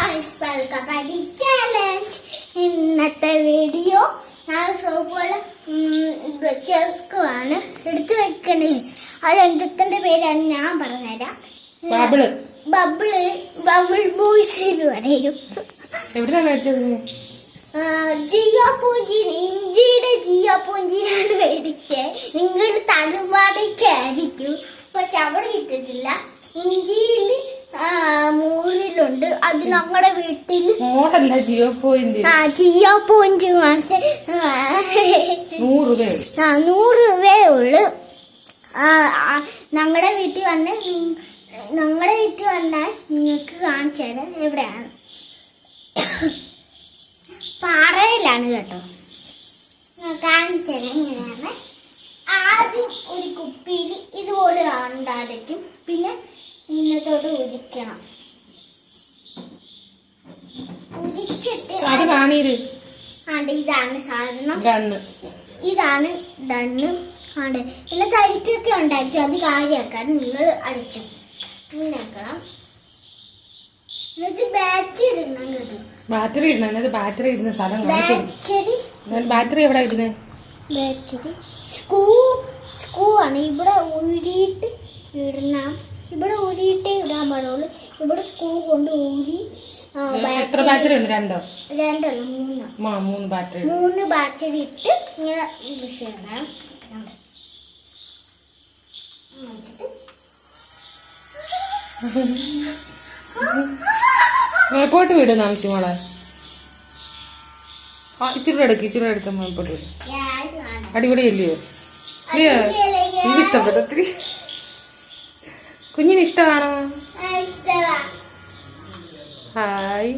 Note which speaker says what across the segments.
Speaker 1: Guys welcome back to challenge. ഇന്നത്തെ video ഞാൻ സോപ്പുവെള്ളം ചേർക്കുവാണ്. എടുത്തു വെക്കണേ. അത് എന്തൊക്കെ പേരാണ് ഞാൻ പറഞ്ഞുതരാം. ബബിൾ ബോയ്സ് എന്ന് പറയും. ജിയോ പൂഞ്ചിന് ഇഞ്ചിയുടെ ജിയോ പൂഞ്ചിനാണ് മേടിച്ചത്. നിങ്ങൾ തടുമാടേക്കായിരിക്കും, പക്ഷെ അവിടെ കിട്ടിയിട്ടില്ല. ഇഞ്ചിയിൽ മൂറിലുണ്ട്. അത് ഞങ്ങളുടെ വീട്ടിൽ ജിയോ പോയിന്റ് 100 രൂപയേ ഉള്ളു. ഞങ്ങളുടെ വീട്ടിൽ വന്നാൽ നിങ്ങൾക്ക് കാണിച്ചു തരാം. എവിടെയാണ്? പാറയിലാണ് കേട്ടോ. കാണിച്ചു തരാം. ഇങ്ങനെയാണ്. ആദ്യം ഒരു കുപ്പിയിൽ ഇതുപോലെ ഉണ്ടായിരിക്കും. പിന്നെ ഇന്നത്തോട്ട് ഒഴിക്കണം. ഒഴിച്ചിട്ട് ഇതാണ് സാധനം. ഇതാണ് ഡണ്ണ്. ആണ് പിന്നെ തരിക്കൊക്കെ ഉണ്ടായിരിക്കും. അത് കാര്യമാക്കാൻ നിങ്ങൾ അടിച്ചു ഇങ്ങനെക്കണം. എന്നിട്ട് ബാറ്ററി ഇടണം കേട്ടോ.
Speaker 2: ബാറ്ററി ഇടുന്ന സ്ഥലം ബാറ്ററി എവിടെ ഇടുന്നത്?
Speaker 1: ബാറ്ററി സ്ക്രൂ ആണ്. ഇവിടെ ഊരിയിട്ട് ഇടണം. ഇവിടെ ഊരിയിട്ടേ ഇടാൻ പാടുള്ളൂ. ഇവിടെ സ്ക്രൂ കൊണ്ട് ഊരി.
Speaker 2: എത്ര ബാറ്ററി ഉണ്ട്?
Speaker 1: രണ്ടല്ല,
Speaker 2: 3 ബാറ്ററി.
Speaker 1: 3 ബാറ്ററി ഇട്ട് ഇങ്ങനെ വിഷയം.
Speaker 2: മേപ്പോട്ട് വിടുന്ന ആവശ്യമോളെ. ഇച്ചിരി എടുക്ക മേപ്പോട്ട് വിടും. അടിപൊളിയല്ലയോ? എനിക്ക് ഇഷ്ടപ്പെട്ടു ഒത്തിരി. കുഞ്ഞിന് ഇഷ്ടമാണോ? ഹായ്.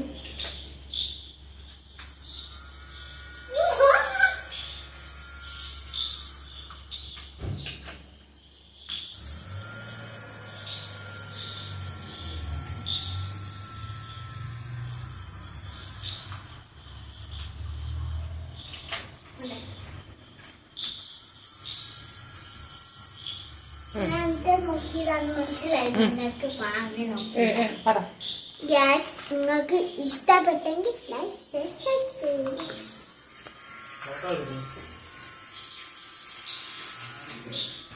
Speaker 1: ഗ്യാസ് നിങ്ങൾക്ക് ഇഷ്ടപ്പെട്ടെങ്കിൽ ലൈക്ക് ചെയ്യൂ.